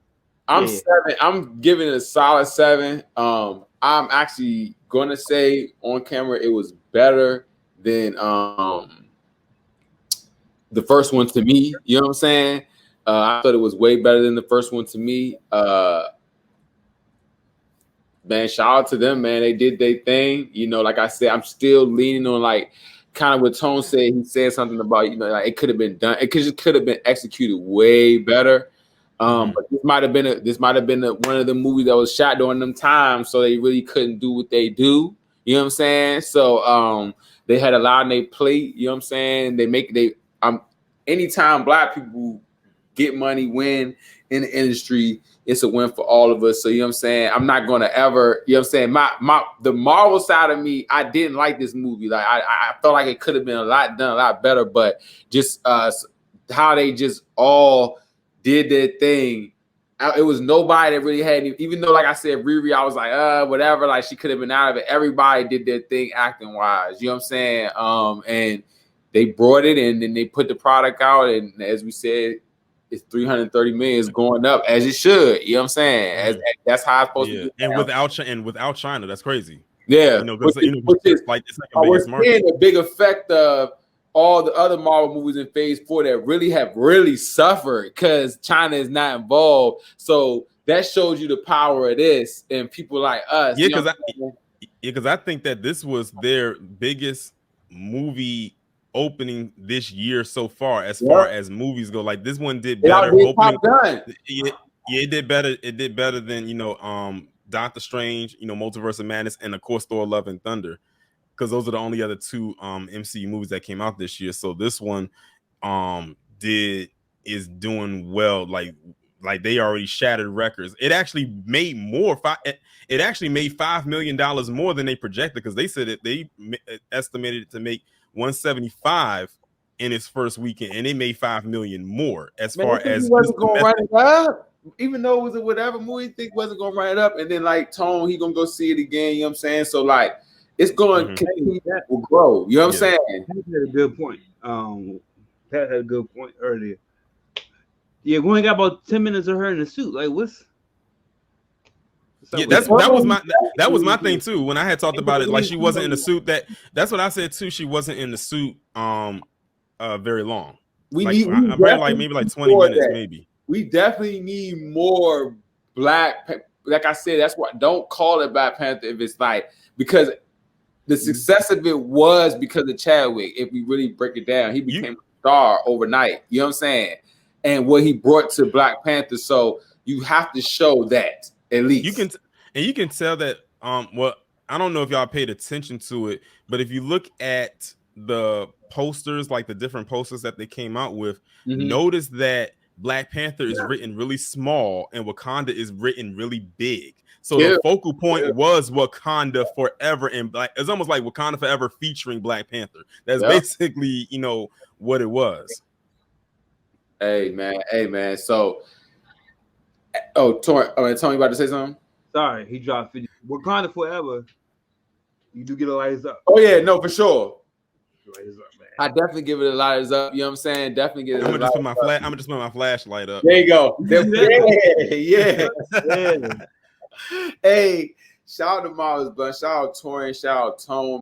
I'm 7. I'm giving it a solid 7. I'm actually gonna say on camera it was better than the first one to me. You know what I'm saying? I thought it was way better than the first one to me. Man, shout out to them, man. They did their thing. Like I said, I'm still leaning on like kind of what Tone said. He said something about like it could have been done. It could have been executed way better. But this might have been one of the movies that was shot during them times, so they really couldn't do what they do. You know what I'm saying? So they had a lot on their plate. You know what I'm saying? Anytime Black people get money, win in the industry, it's a win for all of us. So you know what I'm saying? I'm not gonna ever, you know what I'm saying? The Marvel side of me, I didn't like this movie. Like I felt like it could have been done a lot better, but just how they just all did their thing. It was nobody that really had any, even though, like I said, REVEE, I was like, whatever, like she could have been out of it. Everybody did their thing acting wise. You know what I'm saying? And they brought it in, and they put the product out, and as we said, it's 330 million. It's going up as it should. You know what I'm saying? That's how it's supposed to be.
And without China, that's crazy.
Yeah,
which is like it's like a biggest market.
Seeing the big effect of all the other Marvel movies in Phase 4 that really suffered because China is not involved. So that shows you the power of this and people like us.
Yeah, because I think that this was their biggest movie opening this year so far, as far as movies go. Like this one did better. It did better. It did better than Doctor Strange, Multiverse of Madness, and of course Thor: Love and Thunder, because those are the only other 2 MCU movies that came out this year. So this one is doing well. Like they already shattered records. It actually made more. It actually made $5 million more than they projected, because they said that they estimated it to make 175 in its first weekend, and it made $5 million more. As far as
wasn't gonna run it up, even though it was a whatever movie, think wasn't gonna run it up, and then like Tone, he gonna go see it again. You know what I'm saying? So like it's going to continue to grow. You know what I'm saying?
Pat had a good point. Pat had a good point earlier. Yeah, we only got about 10 minutes of her in the suit. Like, what's
yeah, that was my thing too. When I had talked about it, like she wasn't in the suit. That's what I said too. She wasn't in the suit very long. Maybe like 20 minutes, maybe.
We definitely need more Black. Like I said, that's why don't call it Black Panther if it's like, because the success of it was because of Chadwick. If we really break it down, he became a star overnight. You know what I'm saying? And what he brought to Black Panther. So you have to show that at least.
You can tell that. Well, I don't know if y'all paid attention to it, but if you look at the posters, like the different posters that they came out with, notice that Black Panther is written really small and Wakanda is written really big. So the focal point was Wakanda Forever, and it's almost like Wakanda Forever featuring Black Panther. That's basically, what it was.
Hey man. So, Tony about to say something?
Sorry, he dropped 50. Wakanda Forever. You do get a lighters up.
Oh yeah, no, for sure.
Lighters up, man.
I definitely give it a lighters up. You know what I'm saying? Definitely get it.
I'm gonna just put my flashlight up.
There you go. Yeah. Hey, shout out to Marvelous Blunt. Shout out Torian. Shout out Tone.